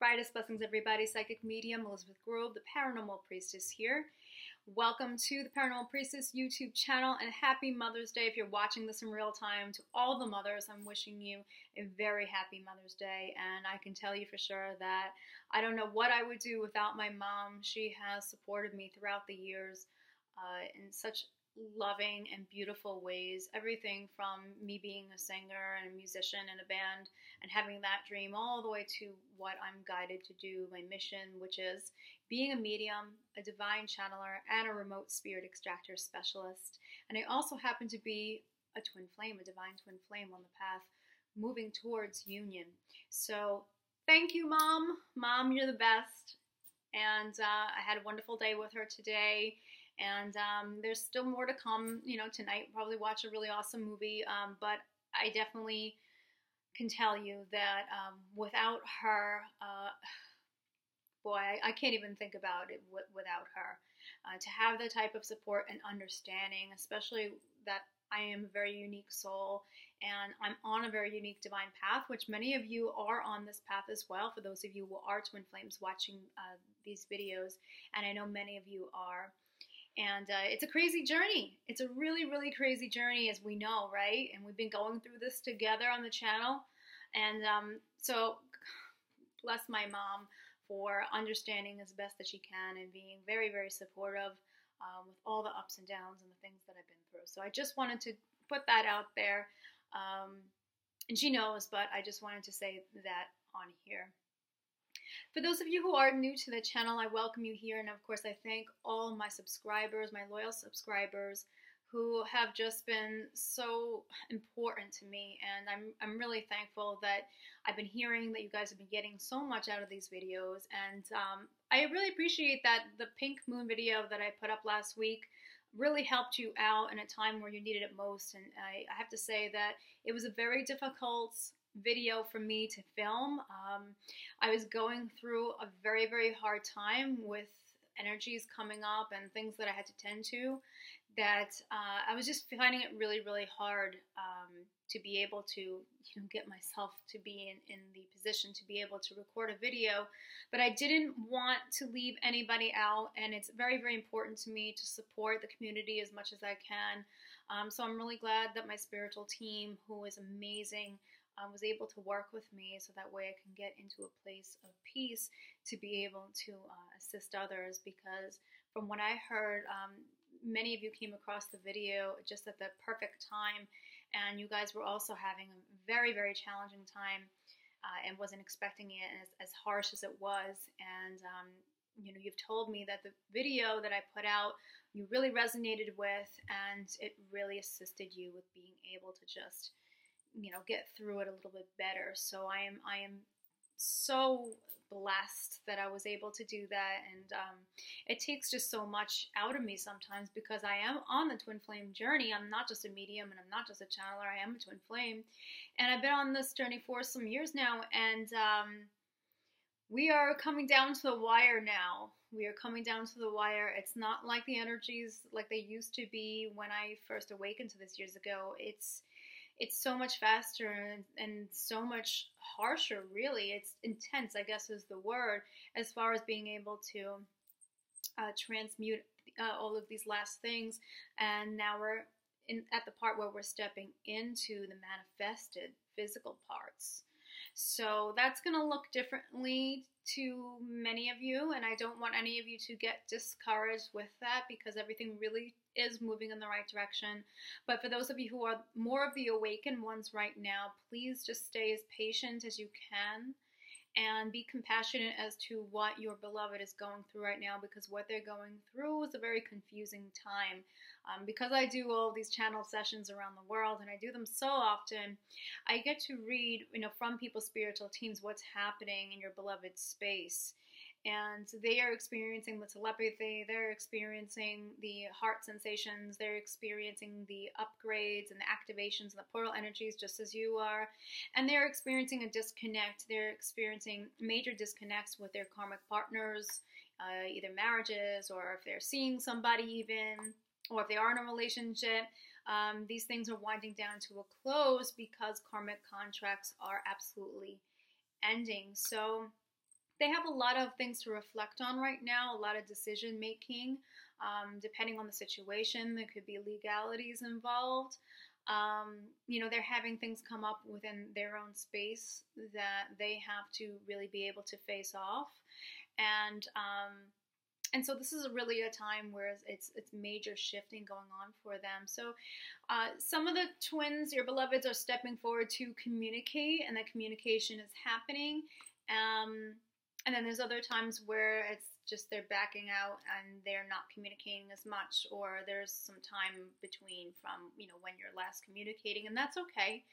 Brightest blessings, everybody. Psychic medium Elizabeth Grove, the Paranormal Priestess here. Welcome to the Paranormal Priestess YouTube channel, and happy Mother's Day if you're watching this in real time. To all the mothers, I'm wishing you a very happy Mother's Day, and I can tell you for sure that I don't know what I would do without my mom. She has supported me throughout the years in such loving and beautiful ways. Everything from me being a singer and a musician in a band and having that dream all the way to what I'm guided to do, my mission, which is being a medium, a divine channeler, and a remote spirit extractor specialist. And I also happen to be a twin flame, a divine twin flame on the path moving towards union. So thank you, Mom. Mom, you're the best. And I had a wonderful day with her today. And there's still more to come, tonight. Probably watch a really awesome movie. But I definitely can tell you that without her, boy, I can't even think about it without her. To have the type of support and understanding, especially that I am a very unique soul and I'm on a very unique divine path, which many of you are on this path as well, for those of you who are twin flames watching these videos, and I know many of you are. And it's a crazy journey. It's a really, really crazy journey, as we know, right? And we've been going through this together on the channel. And so bless my mom for understanding as best that she can and being very, very supportive with all the ups and downs and the things that I've been through. So I just wanted to put that out there. And she knows, but I just wanted to say that on here. For those of you who are new to the channel, I welcome you here, and of course I thank all my subscribers, my loyal subscribers, who have just been so important to me, and I'm really thankful that I've been hearing that you guys have been getting so much out of these videos, and I really appreciate that the Pink Moon video that I put up last week really helped you out in a time where you needed it most, and I have to say that it was a very difficult video for me to film. I was going through a very, very hard time with energies coming up and things that I had to tend to, that I was just finding it really, really hard to be able to get myself to be in the position to be able to record a video. But I didn't want to leave anybody out, and it's very, very important to me to support the community as much as I can. So I'm really glad that my spiritual team, who is amazing, was able to work with me, so that way I can get into a place of peace to be able to assist others. Because from what I heard, many of you came across the video just at the perfect time, and you guys were also having a very, very challenging time and wasn't expecting it as harsh as it was. And you've told me that the video that I put out you really resonated with, and it really assisted you with being able to just get through it a little bit better. So I am so blessed that I was able to do that, and it takes just so much out of me sometimes, because I am on the twin flame journey. I'm not just a medium, and I'm not just a channeler. I am a twin flame, and I've been on this journey for some years now, and we are coming down to the wire now. We are coming down to the wire. It's not like the energies like they used to be when I first awakened to this years ago. It's so much faster and so much harsher, really. It's intense, I guess is the word, as far as being able to transmute all of these last things. And now we're at the part where we're stepping into the manifested physical parts. So that's going to look differently to many of you, and I don't want any of you to get discouraged with that, because everything really is moving in the right direction. But for those of you who are more of the awakened ones right now, please just stay as patient as you can and be compassionate as to what your beloved is going through right now, because what they're going through is a very confusing time. Because I do all these channel sessions around the world, and I do them so often, I get to read, from people's spiritual teams what's happening in your beloved space. And they are experiencing the telepathy, they're experiencing the heart sensations, they're experiencing the upgrades and the activations and the portal energies just as you are. And they're experiencing a disconnect. They're experiencing major disconnects with their karmic partners, either marriages, or if they're seeing somebody even, or if they are in a relationship. These things are winding down to a close because karmic contracts are absolutely ending. So they have a lot of things to reflect on right now, a lot of decision making. Depending on the situation, there could be legalities involved. They're having things come up within their own space that they have to really be able to face off. And so this is really a time where it's major shifting going on for them. So some of the twins, your beloveds, are stepping forward to communicate, and that communication is happening. And then there's other times where it's just they're backing out and they're not communicating as much, or there's some time between from, when you're last communicating, and that's okay.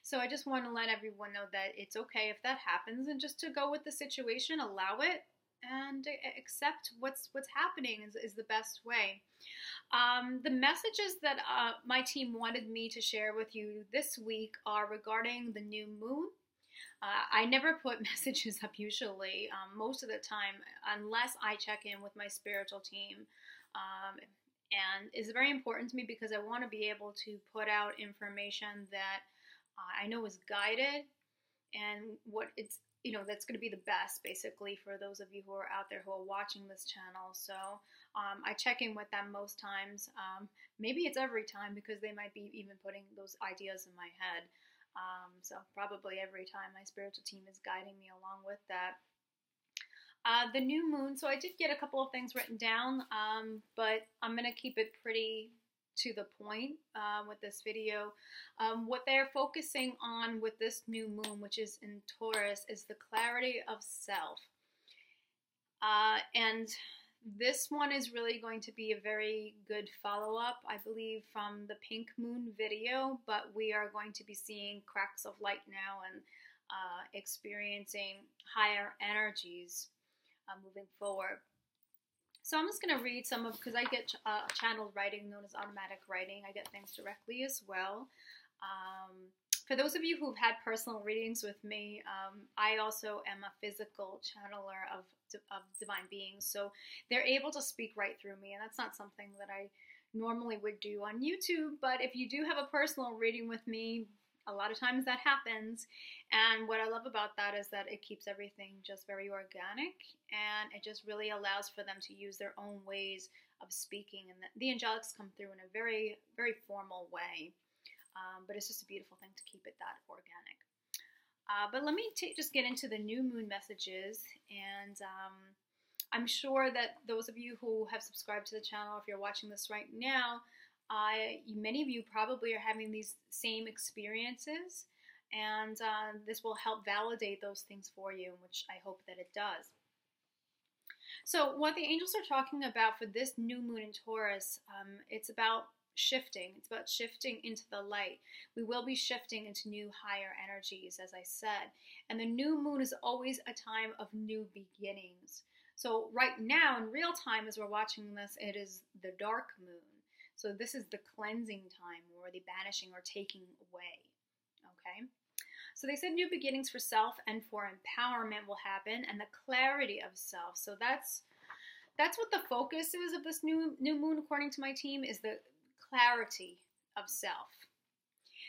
So I just want to let everyone know that it's okay if that happens, and just to go with the situation, allow it, and accept what's happening is the best way. The messages that my team wanted me to share with you this week are regarding the new moon. I never put messages up usually, most of the time, unless I check in with my spiritual team. And it's very important to me because I want to be able to put out information that I know is guided, and what it's, that's going to be the best, basically, for those of you who are out there who are watching this channel. So I check in with them most times. Maybe it's every time, because they might be even putting those ideas in my head. So probably every time my spiritual team is guiding me along with that. The new moon, so I did get a couple of things written down, but I'm going to keep it pretty to the point with this video. What they're focusing on with this new moon, which is in Taurus, is the clarity of self. And this one is really going to be a very good follow-up, I believe, from the Pink Moon video, but we are going to be seeing cracks of light now and experiencing higher energies moving forward. So I'm just going to read some of, because I get channeled writing known as automatic writing. I get things directly as well. For those of you who've had personal readings with me, I also am a physical channeler of divine beings. So they're able to speak right through me, and that's not something that I normally would do on YouTube. But if you do have a personal reading with me, a lot of times that happens. And what I love about that is that it keeps everything just very organic, and it just really allows for them to use their own ways of speaking. And the angelics come through in a very, very formal way. But it's just a beautiful thing to keep it that organic. But let me just get into the new moon messages. And I'm sure that those of you who have subscribed to the channel, if you're watching this right now, many of you probably are having these same experiences. And this will help validate those things for you, which I hope that it does. So what the angels are talking about for this new moon in Taurus, it's about shifting. It's about shifting into the light. We will be shifting into new higher energies, as I said. And the new moon is always a time of new beginnings. So right now, in real time, as we're watching this, it is the dark moon. So this is the cleansing time, or the banishing or taking away. Okay? So they said new beginnings for self and for empowerment will happen, and the clarity of self. So that's what the focus is of this new moon, according to my team, is the clarity of self.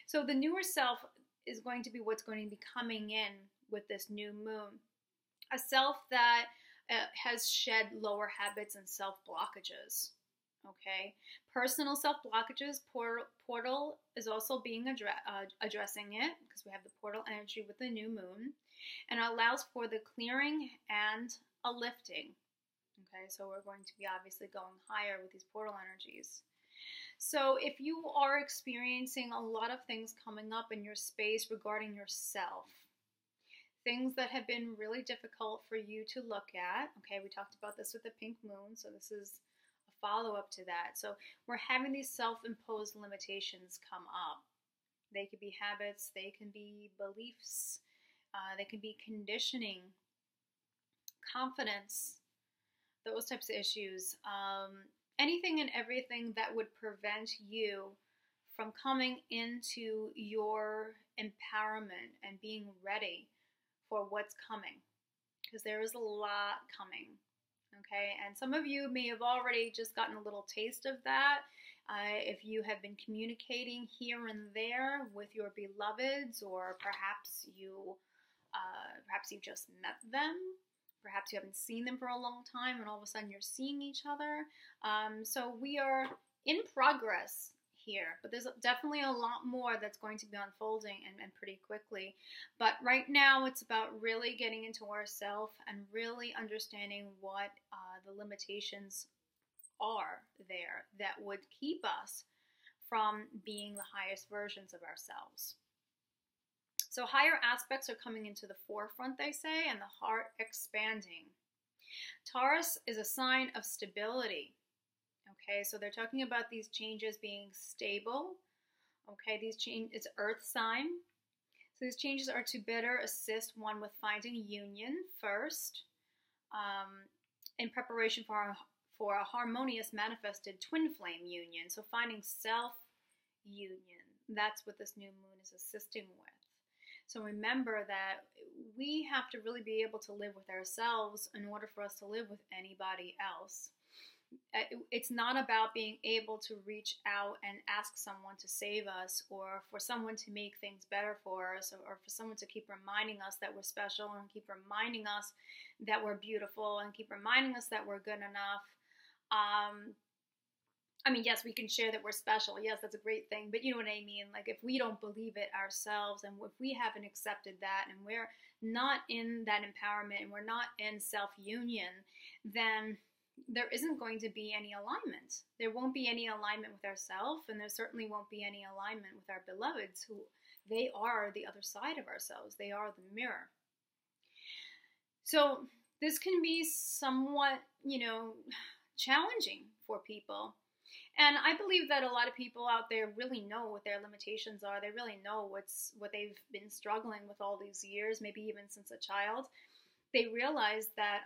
So the newer self is going to be what's going to be coming in with this new moon. A self that has shed lower habits and self-blockages. Okay, personal self-blockages, portal is also being addressing it, because we have the portal energy with the new moon, and it allows for the clearing and a lifting. Okay, so we're going to be obviously going higher with these portal energies. So if you are experiencing a lot of things coming up in your space regarding yourself, things that have been really difficult for you to look at, okay, we talked about this with the pink moon, so this is a follow-up to that. So we're having these self-imposed limitations come up. They could be habits, they can be beliefs, they can be conditioning, confidence, those types of issues. Anything and everything that would prevent you from coming into your empowerment and being ready for what's coming, because there is a lot coming. Okay, and some of you may have already just gotten a little taste of that. If you have been communicating here and there with your beloveds, or perhaps you just met them, Perhaps you haven't seen them for a long time and all of a sudden you're seeing each other. So we are in progress here, but there's definitely a lot more that's going to be unfolding and pretty quickly. But right now it's about really getting into ourselves and really understanding what the limitations are there that would keep us from being the highest versions of ourselves. So higher aspects are coming into the forefront, they say, and the heart expanding. Taurus is a sign of stability. Okay, so they're talking about these changes being stable. Okay, it's earth sign. So these changes are to better assist one with finding union first, in preparation for a harmonious manifested twin flame union. So finding self-union. That's what this new moon is assisting with. So remember that we have to really be able to live with ourselves in order for us to live with anybody else. It's not about being able to reach out and ask someone to save us, or for someone to make things better for us, or for someone to keep reminding us that we're special and keep reminding us that we're beautiful and keep reminding us that we're good enough. I mean, yes, we can share that we're special. Yes, that's a great thing. But you know what I mean? Like, if we don't believe it ourselves, and if we haven't accepted that, and we're not in that empowerment, and we're not in self-union, then there isn't going to be any alignment. There won't be any alignment with ourselves, and there certainly won't be any alignment with our beloveds, who they are the other side of ourselves. They are the mirror. So this can be somewhat, challenging for people. And I believe that a lot of people out there really know what their limitations are. They really know what they've been struggling with all these years, maybe even since a child. They realize that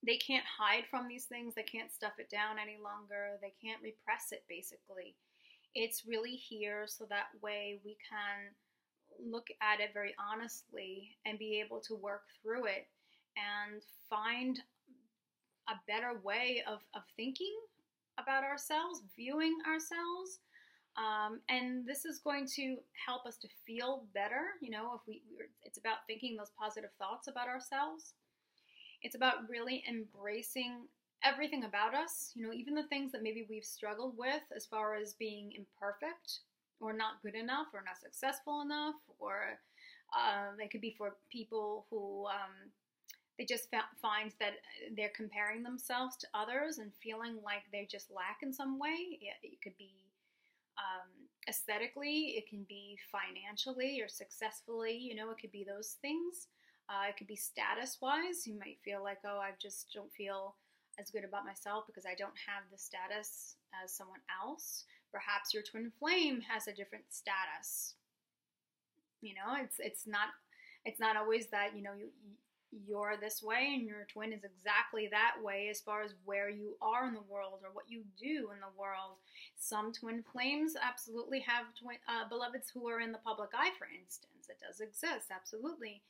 they can't hide from these things. They can't stuff it down any longer. They can't repress it, basically. It's really here so that way we can look at it very honestly and be able to work through it and find a better way of thinking about ourselves, viewing ourselves. And this is going to help us to feel better. It's about thinking those positive thoughts about ourselves. It's about really embracing everything about us, even the things that maybe we've struggled with as far as being imperfect or not good enough or not successful enough, or it could be for people who they just find that they're comparing themselves to others and feeling like they just lack in some way. It could be aesthetically, it can be financially or successfully, it could be those things. It could be status-wise. You might feel like, oh, I just don't feel as good about myself because I don't have the status as someone else. Perhaps your twin flame has a different status. It's not always that, you're this way and your twin is exactly that way as far as where you are in the world or what you do in the world. Some twin flames absolutely have beloveds who are in the public eye, for instance. It does exist, absolutely.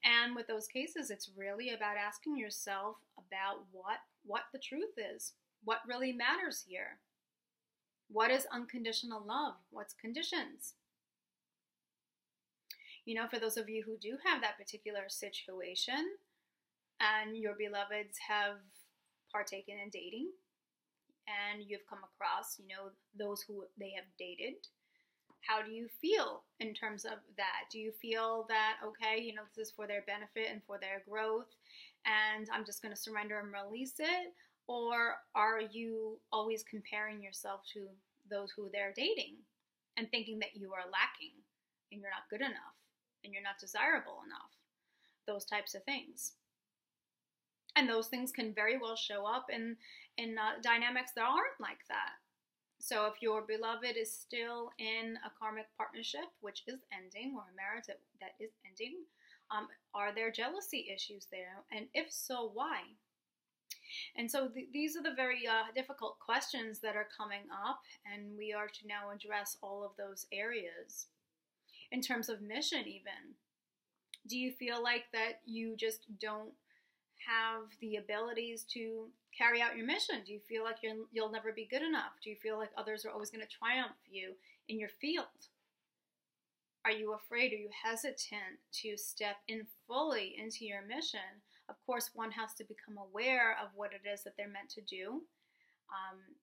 And with those cases, it's really about asking yourself about what the truth is. What really matters here? What is unconditional love? What's conditions? For those of you who do have that particular situation and your beloveds have partaken in dating and you've come across, those who they have dated, how do you feel in terms of that? Do you feel that, okay, this is for their benefit and for their growth and I'm just going to surrender and release it? Or are you always comparing yourself to those who they're dating and thinking that you are lacking and you're not good enough and you're not desirable enough? Those types of things. And those things can very well show up in dynamics that aren't like that. So if your beloved is still in a karmic partnership, which is ending, or a marriage that is ending, are there jealousy issues there? And if so, why? And so these are the very difficult questions that are coming up, and we are to now address all of those areas. In terms of mission even, do you feel like that you just don't have the abilities to carry out your mission? Do you feel like you'll never be good enough? Do you feel like others are always going to triumph you in your field? Are you afraid? Are you hesitant to step in fully into your mission? Of course, one has to become aware of what it is that they're meant to do.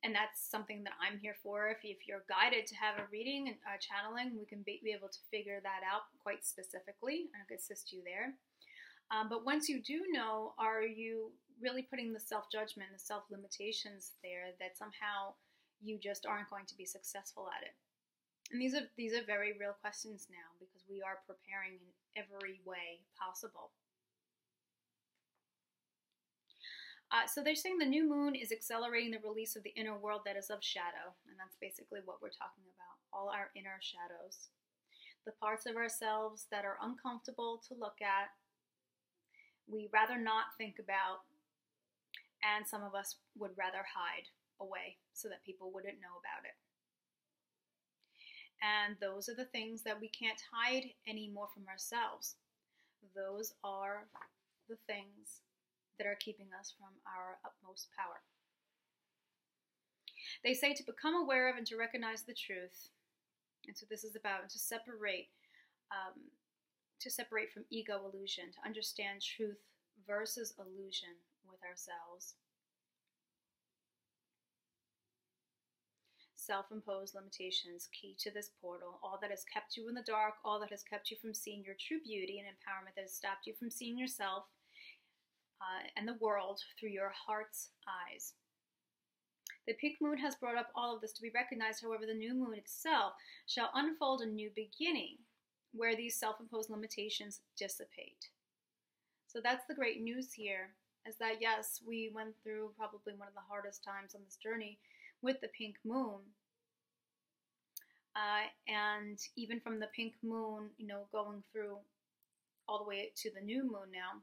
And that's something that I'm here for. If you're guided to have a reading and channeling, we can be able to figure that out quite specifically and assist you there. But once you do know, are you really putting the self-judgment, the self-limitations there that somehow you just aren't going to be successful at it? And these are very real questions now, because we are preparing in every way possible. So they're saying the new moon is accelerating the release of the inner world that is of shadow. And that's basically what we're talking about, all our inner shadows. The parts of ourselves that are uncomfortable to look at, we rather not think about, and some of us would rather hide away so that people wouldn't know about it. And those are the things that we can't hide anymore from ourselves. Those are the things that are keeping us from our utmost power. They say to become aware of and to recognize the truth. And so this is about to separate from ego illusion, to understand truth versus illusion with ourselves. Self-imposed limitations, key to this portal. All that has kept you in the dark, all that has kept you from seeing your true beauty and empowerment, that has stopped you from seeing yourself and the world through your heart's eyes. The pink moon has brought up all of this to be recognized. However, the new moon itself shall unfold a new beginning where these self-imposed limitations dissipate. So that's the great news here, is that yes, we went through probably one of the hardest times on this journey with the pink moon. And even from the pink moon, going through all the way to the new moon now,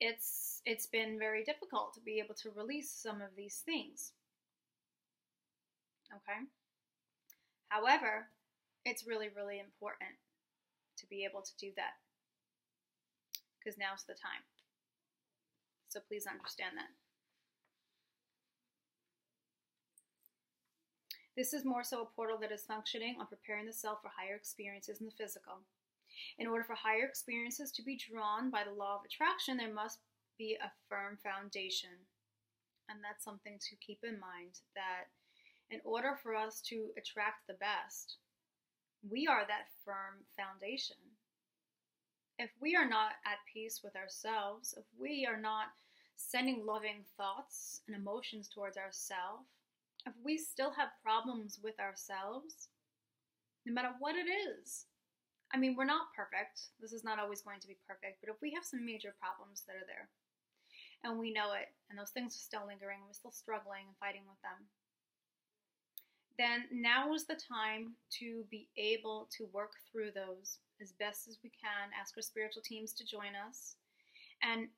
it's been very difficult to be able to release some of these things. Okay? However, it's really, really important to be able to do that, because now's the time. So please understand that. This is more so a portal that is functioning on preparing the self for higher experiences in the physical. In order for higher experiences to be drawn by the law of attraction, there must be a firm foundation. And that's something to keep in mind, that in order for us to attract the best, we are that firm foundation. If we are not at peace with ourselves, if we are not sending loving thoughts and emotions towards ourselves, if we still have problems with ourselves, no matter what it is, I mean, we're not perfect. This is not always going to be perfect. But if we have some major problems that are there, and we know it, and those things are still lingering, and we're still struggling and fighting with them, then now is the time to be able to work through those as best as we can, ask our spiritual teams to join us, and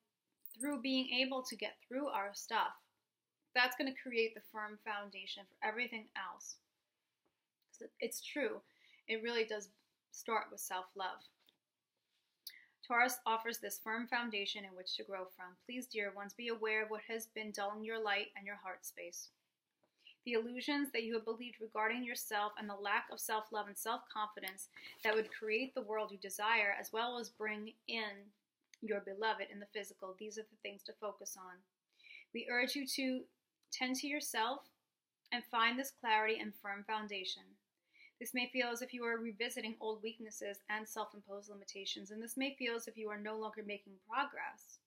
through being able to get through our stuff, that's going to create the firm foundation for everything else. It's true. It really does start with self-love. Taurus offers this firm foundation in which to grow from. Please, dear ones, be aware of what has been dulling your light and your heart space. The illusions that you have believed regarding yourself and the lack of self-love and self-confidence that would create the world you desire, as well as bring in your beloved in the physical. These are the things to focus on. We urge you to tend to yourself and find this clarity and firm foundation. This may feel as if you are revisiting old weaknesses and self-imposed limitations, and this may feel as if you are no longer making progress,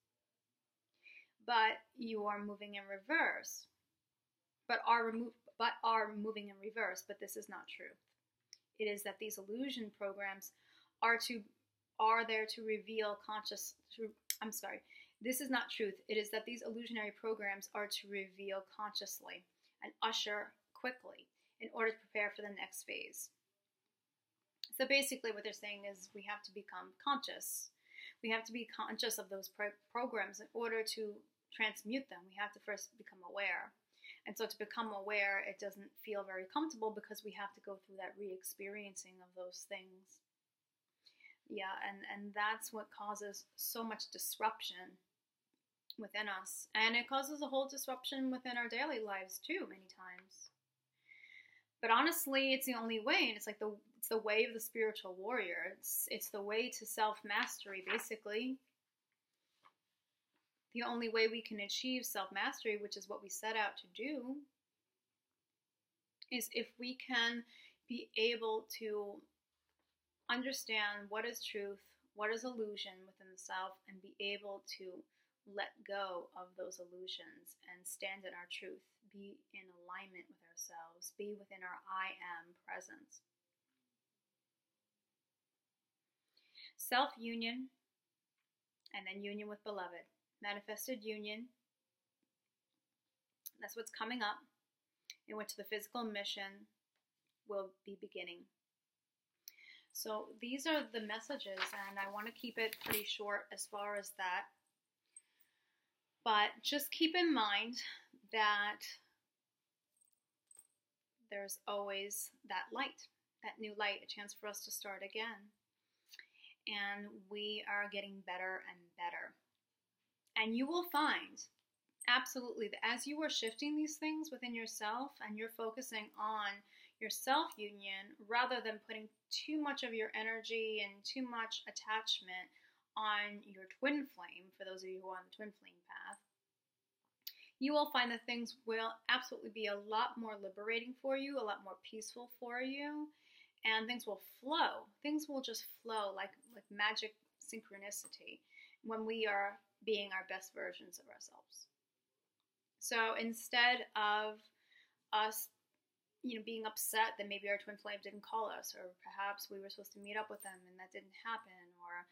but you are moving in reverse, but are moving in reverse, but this is not true. It is that these illusion programs are there to reveal this is not truth. It is that these illusionary programs are to reveal consciously and usher quickly in order to prepare for the next phase. So basically what they're saying is we have to become conscious. We have to be conscious of those programs in order to transmute them. We have to first become aware. And so to become aware, it doesn't feel very comfortable because we have to go through that re-experiencing of those things. Yeah, and that's what causes so much disruption within us. And it causes a whole disruption within our daily lives too, many times. But honestly, it's the only way, and it's like the It's the way of the spiritual warrior. It's the way to self-mastery, basically. The only way we can achieve self-mastery, which is what we set out to do, is if we can be able to understand what is truth, what is illusion within the self, and be able to let go of those illusions and stand in our truth, be in alignment with ourselves, be within our I am presence. Self-union, and then union with beloved. Manifested union, that's what's coming up, in which the physical mission will be beginning. So these are the messages, and I want to keep it pretty short as far as that. But just keep in mind that there's always that light, that new light, a chance for us to start again. And we are getting better and better. And you will find, absolutely, that as you are shifting these things within yourself and you're focusing on your self-union rather than putting too much of your energy and too much attachment on your twin flame, for those of you who are on the twin flame path, you will find that things will absolutely be a lot more liberating for you, a lot more peaceful for you, and things will flow. Things will just flow like magic synchronicity when we are being our best versions of ourselves. So instead of us, being upset that maybe our twin flame didn't call us, or perhaps we were supposed to meet up with them and that didn't happen, or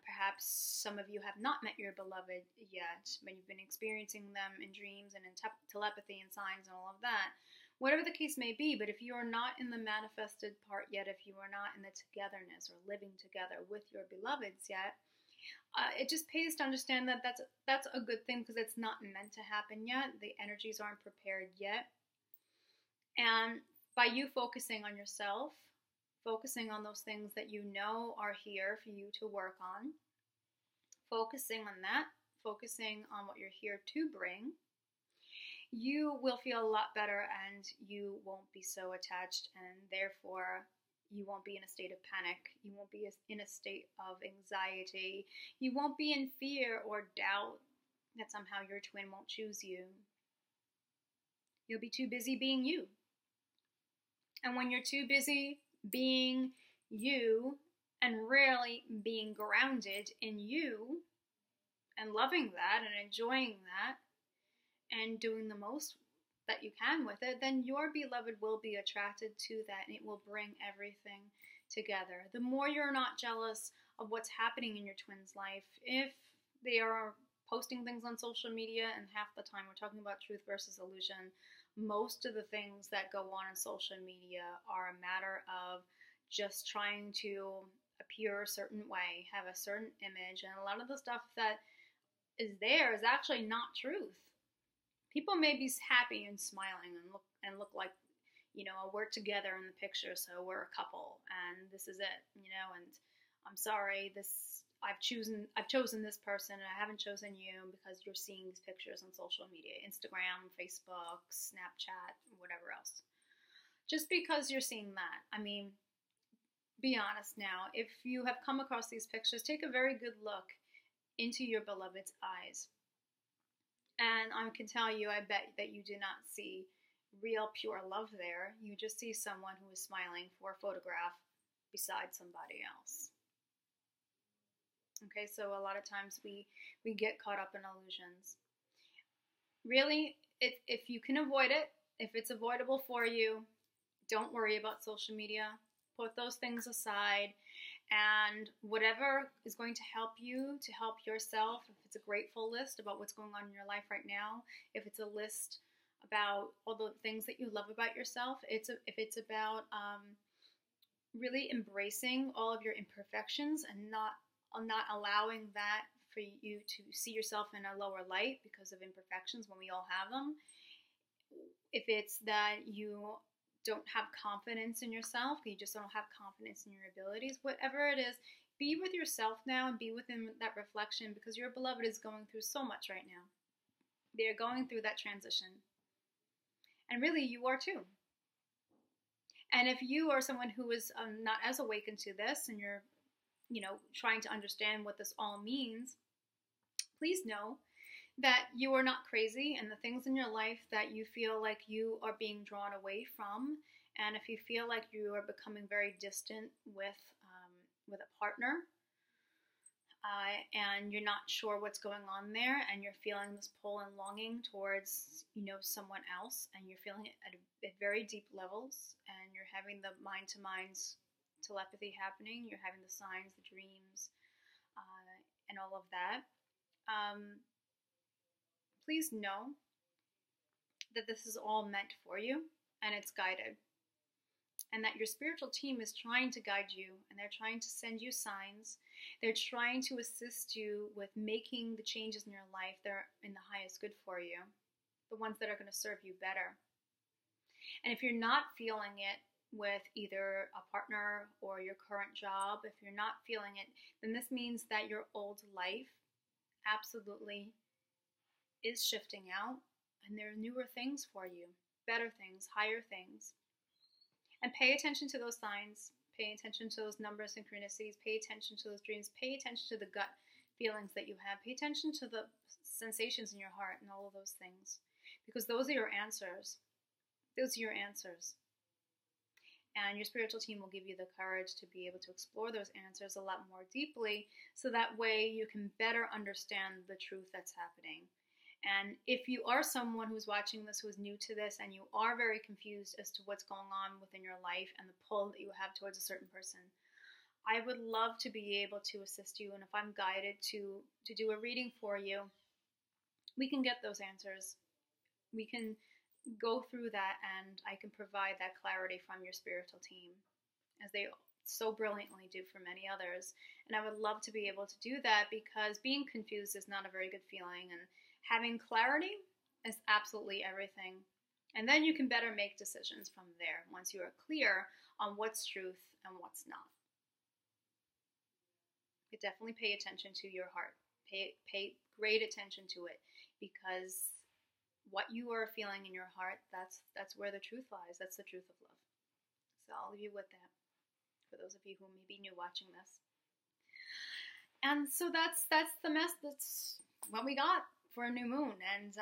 perhaps some of you have not met your beloved yet, but you've been experiencing them in dreams and in telepathy and signs and all of that. Whatever the case may be, but if you are not in the manifested part yet, if you are not in the togetherness or living together with your beloveds yet, it just pays to understand that that's a good thing, because it's not meant to happen yet. The energies aren't prepared yet. And by you focusing on yourself, focusing on those things that you know are here for you to work on, focusing on that, focusing on what you're here to bring, you will feel a lot better, and you won't be so attached, and therefore you won't be in a state of panic. You won't be in a state of anxiety. You won't be in fear or doubt that somehow your twin won't choose you. You'll be too busy being you. And when you're too busy being you and really being grounded in you and loving that and enjoying that and doing the most that you can with it, then your beloved will be attracted to that, and it will bring everything together. The more you're not jealous of what's happening in your twin's life, if they are posting things on social media, and half the time we're talking about truth versus illusion, most of the things that go on social media are a matter of just trying to appear a certain way, have a certain image, and a lot of the stuff that is there is actually not truth. People may be happy and smiling and look like, we're together in the picture, so we're a couple, and this is it, and I'm sorry, I've chosen this person, and I haven't chosen you because you're seeing these pictures on social media, Instagram, Facebook, Snapchat, whatever else. Just because you're seeing that, be honest now. If you have come across these pictures, take a very good look into your beloved's eyes. And I can tell you, I bet that you do not see real pure love there. You just see someone who is smiling for a photograph beside somebody else. Okay, so a lot of times we get caught up in illusions. Really, if you can avoid it, if it's avoidable for you, don't worry about social media. Put those things aside, and whatever is going to help you to help yourself, if it's a grateful list about what's going on in your life right now, if it's a list about all the things that you love about yourself, if it's about really embracing all of your imperfections and not allowing that for you to see yourself in a lower light because of imperfections when we all have them. If it's that you don't have confidence in yourself, you just don't have confidence in your abilities, whatever it is, be with yourself now and be within that reflection, because your beloved is going through so much right now. They're going through that transition. And really, you are too. And if you are someone who is not as awakened to this, and you're, trying to understand what this all means, please know that you are not crazy, and the things in your life that you feel like you are being drawn away from, and if you feel like you are becoming very distant with a partner, and you're not sure what's going on there, and you're feeling this pull and longing towards, someone else, and you're feeling it at very deep levels, and you're having the mind-to-mind telepathy happening, you're having the signs, the dreams, and all of that, please know that this is all meant for you, and it's guided, and that your spiritual team is trying to guide you, and they're trying to send you signs. They're trying to assist you with making the changes in your life that are in the highest good for you, the ones that are going to serve you better. And if you're not feeling it with either a partner or your current job, if you're not feeling it, then this means that your old life absolutely is shifting out, and there are newer things for you, better things, higher things. And pay attention to those signs, pay attention to those number synchronicities, pay attention to those dreams, pay attention to the gut feelings that you have, pay attention to the sensations in your heart and all of those things, because those are your answers. Those are your answers. And your spiritual team will give you the courage to be able to explore those answers a lot more deeply, so that way you can better understand the truth that's happening. And if you are someone who's watching this, who is new to this, and you are very confused as to what's going on within your life and the pull that you have towards a certain person, I would love to be able to assist you. And if I'm guided to do a reading for you, we can get those answers. We can go through that, and I can provide that clarity from your spiritual team, as they so brilliantly do for many others. And I would love to be able to do that, because being confused is not a very good feeling, and having clarity is absolutely everything. And then you can better make decisions from there once you are clear on what's truth and what's not. But definitely pay attention to your heart. Pay great attention to it, because what you are feeling in your heart, that's where the truth lies. That's the truth of love. So I'll leave you with that, for those of you who may be new watching this. And so that's what we got for a new moon. And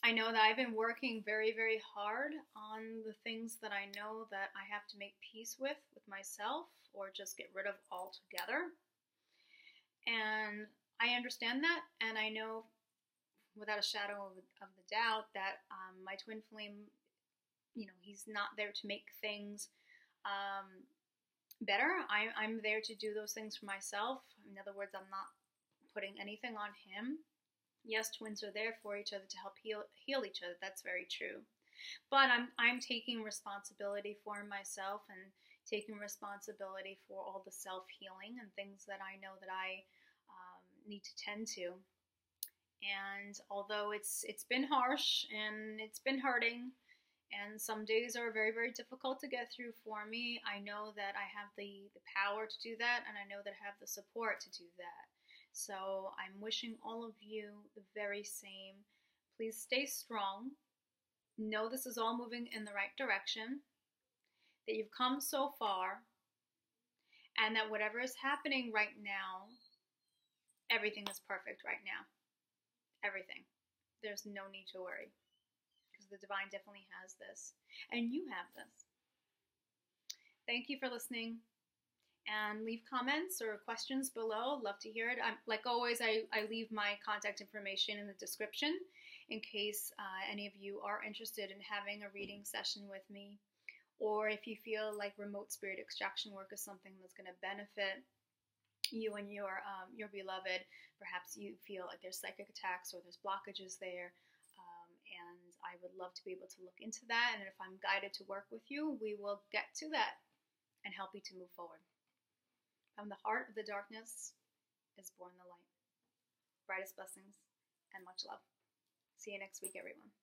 I know that I've been working very, very hard on the things that I know that I have to make peace with myself, or just get rid of altogether. And I understand that, and I know without a shadow of the doubt that my twin flame, he's not there to make things better. I'm there to do those things for myself. In other words, I'm not putting anything on him. Yes, twins are there for each other to help heal each other. That's very true. But I'm taking responsibility for myself, and taking responsibility for all the self-healing and things that I know that I need to tend to. And although it's been harsh, and it's been hurting, and some days are very, very difficult to get through for me, I know that I have the power to do that, and I know that I have the support to do that. So I'm wishing all of you the very same. Please stay strong. Know this is all moving in the right direction, that you've come so far, and that whatever is happening right now, everything is perfect right now. Everything. There's no need to worry, because the divine definitely has this, and you have this. Thank you for listening, and leave comments or questions below. Love to hear it. Like always, I leave my contact information in the description in case any of you are interested in having a reading session with me, or if you feel like remote spirit extraction work is something that's going to benefit you and your beloved. Perhaps you feel like there's psychic attacks or there's blockages there, and I would love to be able to look into that. And if I'm guided to work with you, we will get to that and help you to move forward. From the heart of the darkness is born the light. Brightest blessings and much love. See you next week, everyone.